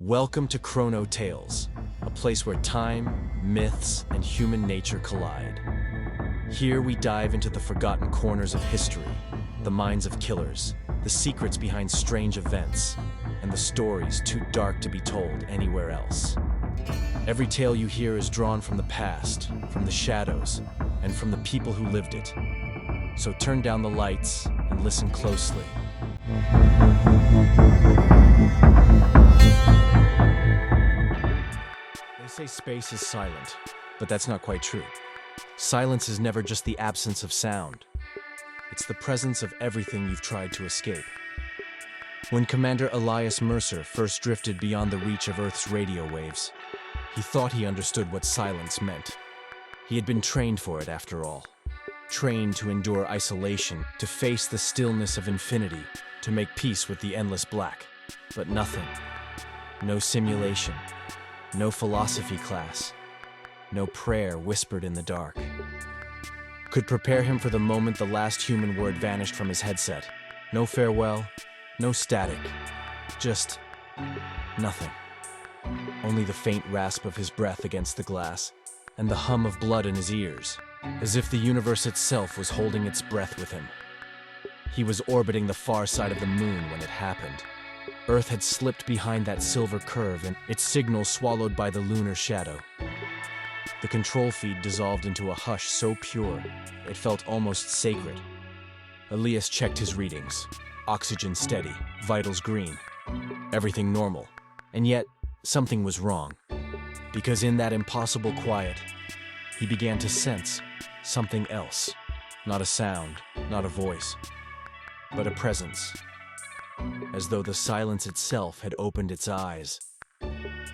Welcome to Chrono Tales, a place where time, myths, and human nature collide. Here we dive into the forgotten corners of history, the minds of killers, the secrets behind strange events, and the stories too dark to be told anywhere else. Every tale you hear is drawn from the past, from the shadows, and from the people who lived it. So turn down the lights and listen closely. They say space is silent, but that's not quite true. Silence is never just the absence of sound. It's the presence of everything you've tried to escape. When Commander Elias Mercer first drifted beyond the reach of Earth's radio waves, he thought he understood what silence meant. He had been trained for it, after all. Trained to endure isolation, to face the stillness of infinity, to make peace with the endless black. But nothing. No simulation. No philosophy class. No prayer whispered in the dark could prepare him for the moment the last human word vanished from his headset. No farewell, no static, just nothing. Only the faint rasp of his breath against the glass, and the hum of blood in his ears, as if the universe itself was holding its breath with him. He was orbiting the far side of the moon when it happened. Earth had slipped behind that silver curve, and its signal swallowed by the lunar shadow. The control feed dissolved into a hush so pure, it felt almost sacred. Elias checked his readings. Oxygen steady, vitals green, everything normal. And yet, something was wrong. Because in that impossible quiet, he began to sense something else. Not a sound, not a voice, but a presence. As though the silence itself had opened its eyes.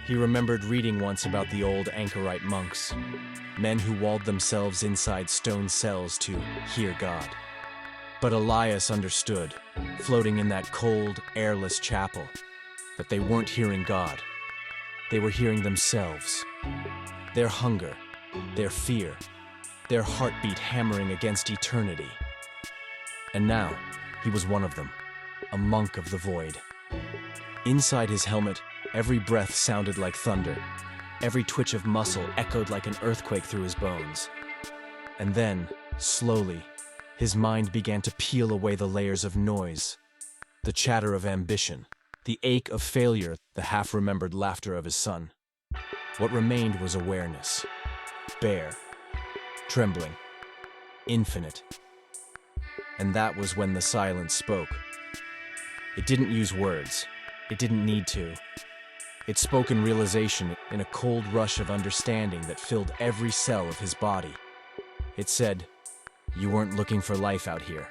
He remembered reading once about the old anchorite monks, men who walled themselves inside stone cells to hear God. But Elias understood, floating in that cold, airless chapel, that they weren't hearing God. They were hearing themselves. Their hunger, their fear, their heartbeat hammering against eternity. And now, he was one of them, a monk of the void. Inside his helmet, every breath sounded like thunder. Every twitch of muscle echoed like an earthquake through his bones. And then, slowly, his mind began to peel away the layers of noise, the chatter of ambition, the ache of failure, the half-remembered laughter of his son. What remained was awareness, bare, trembling, infinite. And that was when the silence spoke. It didn't use words. It didn't need to. It spoke in realization, in a cold rush of understanding that filled every cell of his body. It said, "You weren't looking for life out here.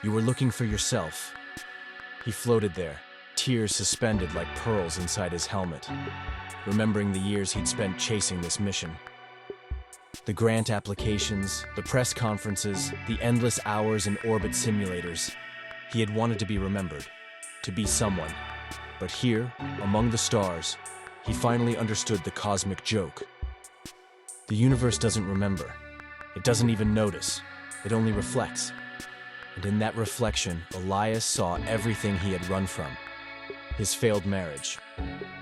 You were looking for yourself." He floated there, tears suspended like pearls inside his helmet, remembering the years he'd spent chasing this mission. The grant applications, the press conferences, the endless hours in orbit simulators. He had wanted to be remembered, to be someone. But here, among the stars, he finally understood the cosmic joke. The universe doesn't remember. It doesn't even notice. It only reflects. And in that reflection, Elias saw everything he had run from. His failed marriage,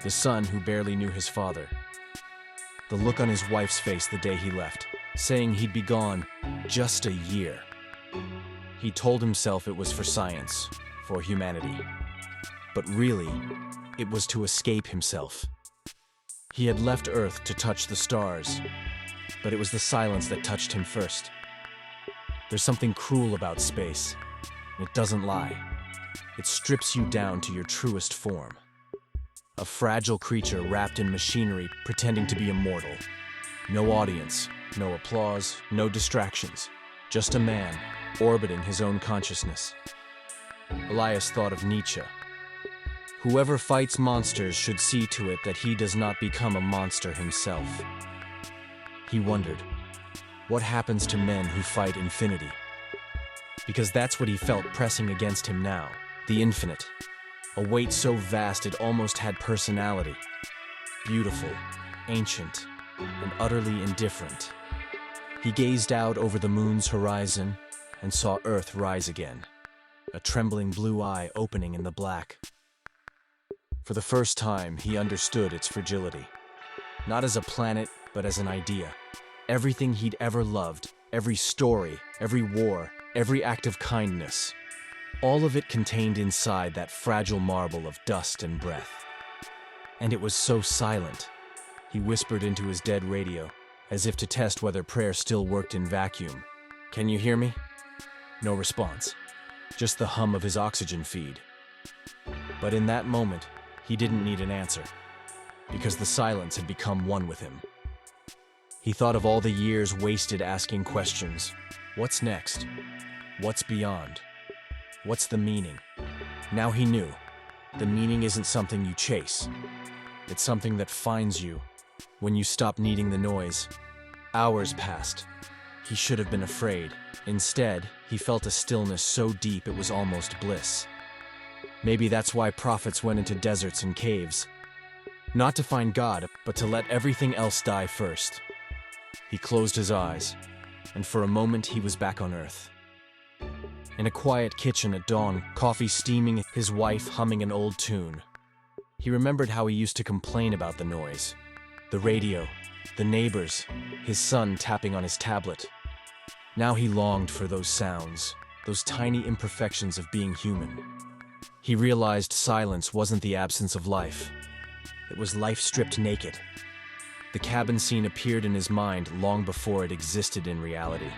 the son who barely knew his father, the look on his wife's face the day he left, saying he'd be gone just a year. He told himself it was for science, for humanity. But really, it was to escape himself. He had left Earth to touch the stars, but it was the silence that touched him first. There's something cruel about space, and it doesn't lie. It strips you down to your truest form. A fragile creature wrapped in machinery, pretending to be immortal. No audience, no applause, no distractions. Just a man, orbiting his own consciousness. Elias thought of Nietzsche. Whoever fights monsters should see to it that he does not become a monster himself. He wondered, what happens to men who fight infinity? Because that's what he felt pressing against him now, the infinite. A weight so vast it almost had personality. Beautiful, ancient, and utterly indifferent. He gazed out over the moon's horizon and saw Earth rise again, a trembling blue eye opening in the black. For the first time, he understood its fragility. Not as a planet, but as an idea. Everything he'd ever loved, every story, every war, every act of kindness, all of it contained inside that fragile marble of dust and breath. And it was so silent. He whispered into his dead radio, as if to test whether prayer still worked in vacuum. "Can you hear me?" No response. Just the hum of his oxygen feed. But in that moment, he didn't need an answer, because the silence had become one with him. He thought of all the years wasted asking questions. What's next? What's beyond? What's the meaning? Now he knew. The meaning isn't something you chase. It's something that finds you when you stop needing the noise. Hours passed. He should have been afraid. Instead, he felt a stillness so deep it was almost bliss. Maybe that's why prophets went into deserts and caves. Not to find God, but to let everything else die first. He closed his eyes, and for a moment he was back on Earth. In a quiet kitchen at dawn, coffee steaming, his wife humming an old tune. He remembered how he used to complain about the noise. The radio, the neighbors, his son tapping on his tablet. Now he longed for those sounds, those tiny imperfections of being human. He realized silence wasn't the absence of life. It was life stripped naked. The cabin scene appeared in his mind long before it existed in reality.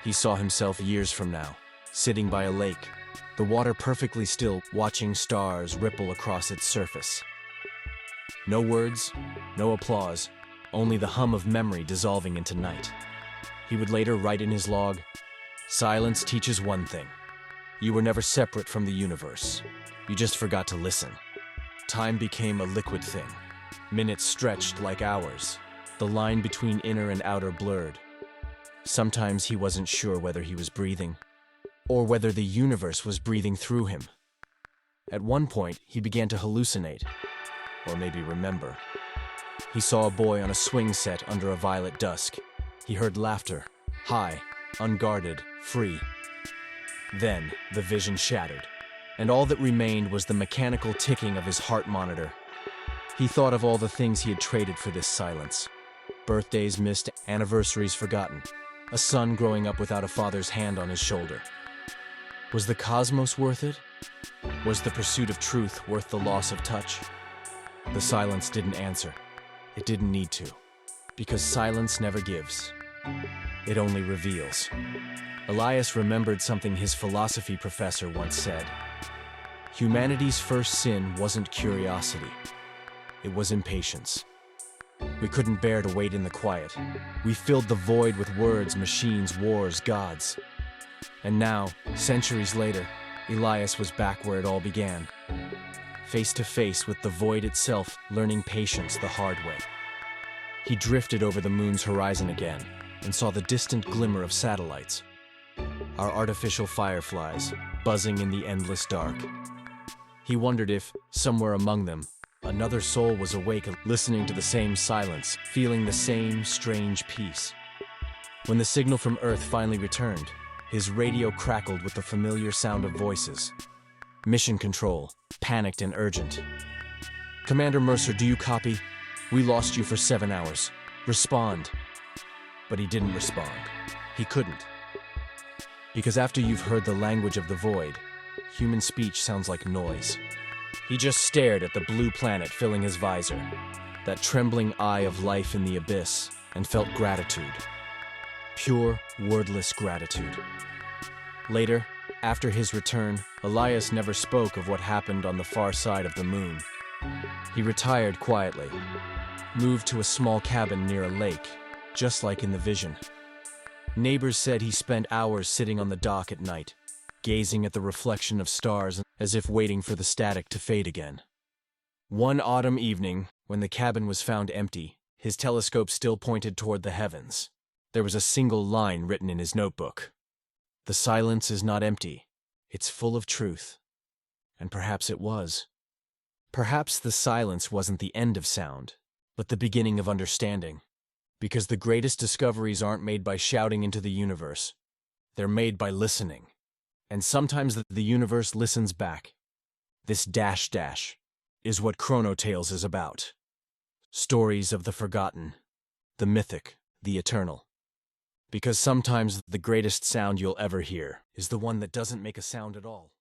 He saw himself years from now, sitting by a lake, the water perfectly still, watching stars ripple across its surface. No words, no applause, only the hum of memory dissolving into night. He would later write in his log, "Silence teaches one thing. You were never separate from the universe. You just forgot to listen." Time became a liquid thing. Minutes stretched like hours. The line between inner and outer blurred. Sometimes he wasn't sure whether he was breathing, or whether the universe was breathing through him. At one point, he began to hallucinate, or maybe remember. He saw a boy on a swing set under a violet dusk. He heard laughter, high, unguarded, free. Then, the vision shattered, and all that remained was the mechanical ticking of his heart monitor. He thought of all the things he had traded for this silence. Birthdays missed, anniversaries forgotten, a son growing up without a father's hand on his shoulder. Was the cosmos worth it? Was the pursuit of truth worth the loss of touch? The silence didn't answer. It didn't need to, because silence never gives. It only reveals. Elias remembered something his philosophy professor once said. Humanity's first sin wasn't curiosity. It was impatience. We couldn't bear to wait in the quiet. We filled the void with words, machines, wars, gods. And now, centuries later, Elias was back where it all began. Face to face with the void itself, learning patience the hard way. He drifted over the moon's horizon again and saw the distant glimmer of satellites. Our artificial fireflies, buzzing in the endless dark. He wondered if, somewhere among them, another soul was awake, listening to the same silence, feeling the same strange peace. When the signal from Earth finally returned, his radio crackled with the familiar sound of voices. Mission control, panicked and urgent. "Commander Mercer, do you copy? We lost you for 7 hours. Respond." But he didn't respond. He couldn't. Because after you've heard the language of the void, human speech sounds like noise. He just stared at the blue planet filling his visor, that trembling eye of life in the abyss, and felt gratitude. Pure, wordless gratitude. Later, after his return, Elias never spoke of what happened on the far side of the moon. He retired quietly, moved to a small cabin near a lake, just like in the vision. Neighbors said he spent hours sitting on the dock at night, gazing at the reflection of stars as if waiting for the static to fade again. One autumn evening, when the cabin was found empty, his telescope still pointed toward the heavens. There was a single line written in his notebook. "The silence is not empty. It's full of truth." And perhaps it was. Perhaps the silence wasn't the end of sound, but the beginning of understanding. Because the greatest discoveries aren't made by shouting into the universe. They're made by listening. And sometimes the universe listens back. This dash dash. is what Chrono Tales is about. Stories of the forgotten, the mythic, the eternal. Because sometimes the greatest sound you'll ever hear is the one that doesn't make a sound at all.